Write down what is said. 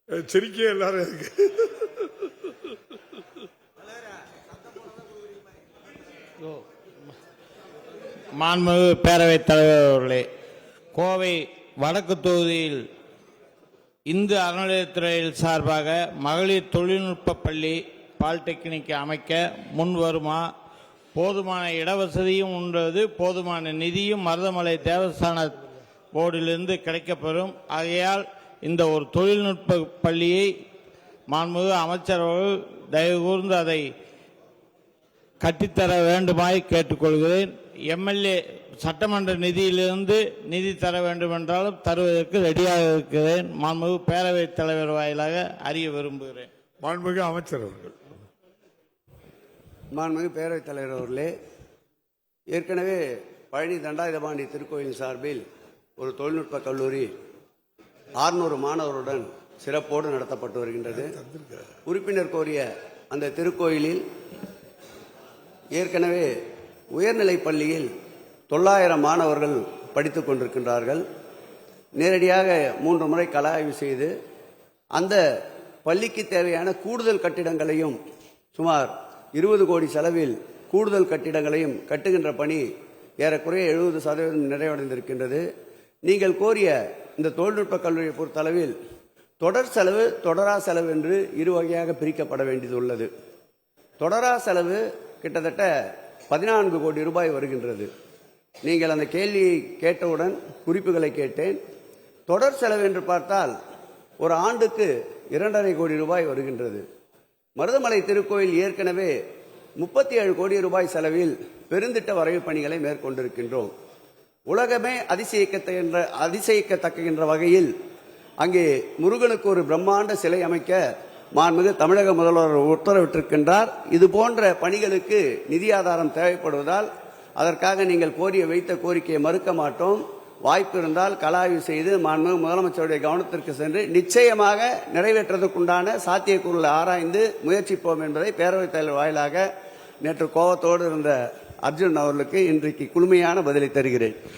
சிரிக்க எல்லாரும் இருக்கு. மாண்புமிகு பேரவைத் தலைவர் அவர்களே, கோவை வடக்கு தொகுதியில் இந்து அறநிலையத்துறையில் சார்பாக மகளிர் தொழில்நுட்ப பள்ளி பாலிடெக்னிக் அமைக்க முன் வருமா? போதுமான இடவசதியும் உள்ளது, போதுமான நிதியும் மருதமலை தேவஸ்தான போர்டிலிருந்து கிடைக்கப்பெறும். ஆகையால் இந்த ஒரு தொழில்நுட்ப பள்ளியை மாண்புமிகு அமைச்சர் அவர்கள் தயவு கூர்ந்து அதை கட்டித்தர வேண்டுமாய் கேட்டுக்கொள்கிறேன். எம்எல்ஏ சட்டமன்ற நிதியிலிருந்து நிதி தர வேண்டும் என்றாலும் தருவதற்கு ரெடியாக இருக்கிறேன். மாண்புமிகு பேரவைத் தலைவர் வாயிலாக அறிய விரும்புகிறேன். மாண்புமிகு அமைச்சர் அவர்கள். மாண்புமிகு பேரவைத் தலைவர் அவர்களே, ஏற்கனவே பழனி தண்டாயுதபாணி திருக்கோயில் சார்பில் ஒரு தொழில்நுட்ப கல்லூரி 600 மாணவருடன் சிறப்போடு நடத்தப்பட்டு வருகின்றது. உறுப்பினர் கோரிய அந்த திருக்கோயிலில் ஏற்கனவே உயர்நிலைப் பள்ளியில் 900 மாணவர்கள் படித்துக் கொண்டிருக்கின்றார்கள். நேரடியாக 3 முறை கள ஆய்வு செய்து அந்த பள்ளிக்கு தேவையான கூடுதல் கட்டிடங்களையும் சுமார் 20 கோடி செலவில் கூடுதல் கட்டிடங்களையும் கட்டுகின்ற பணி ஏறக்குறைய 70% நிறைவடைந்திருக்கின்றது. நீங்கள் கோரிய இந்த தொழில்நுட்ப கல்லூரியை பொறுத்தளவில் தொடர் செலவு, தொடரா செலவு என்று இரு வகையாக பிரிக்கப்பட வேண்டியதுள்ளது. தொடரா செலவு கிட்டத்தட்ட 14 கோடி ரூபாய் வருகின்றது. நீங்கள் அந்த கேள்வியை கேட்டவுடன் குறிப்புகளை கேட்டேன். தொடர் செலவு என்று பார்த்தால் ஒரு ஆண்டுக்கு 2.5 கோடி ரூபாய் வருகின்றது. மருதமலை திருக்கோயில் ஏற்கனவே 37 கோடி ரூபாய் செலவில் பெருந்திட்ட வரைவு பணிகளை மேற்கொண்டிருக்கின்றோம். உலகமே அதிசயிக்கத்தக்க வகையில் அங்கே முருகனுக்கு ஒரு பிரம்மாண்ட சிலை அமைக்க மாண்புமிகு தமிழக முதல்வர் உத்தரவிட்டிருக்கின்றார். இது போன்ற பணிகளுக்கு நிதி ஆதாரம் தேவைப்படுவதால் அதற்காக நீங்கள் வைத்த கோரிக்கையை மறுக்க மாட்டோம். வாய்ப்பு இருந்தால் கள ஆய்வு செய்து மாண்புமிகு முதலமைச்சருடைய கவனத்திற்கு சென்று நிச்சயமாக நிறைவேற்றுவதற்குண்டான சாத்தியக்கூறுகளை ஆராய்ந்து முயற்சிப்போம் என்பதை பேரவைத் தலைவர் வாயிலாக நேற்று கோபத்தோடு இருந்த அர்ஜுன் அவர்களுக்கு இன்றைக்கு குளுமையான பதிலை தருகிறேன்.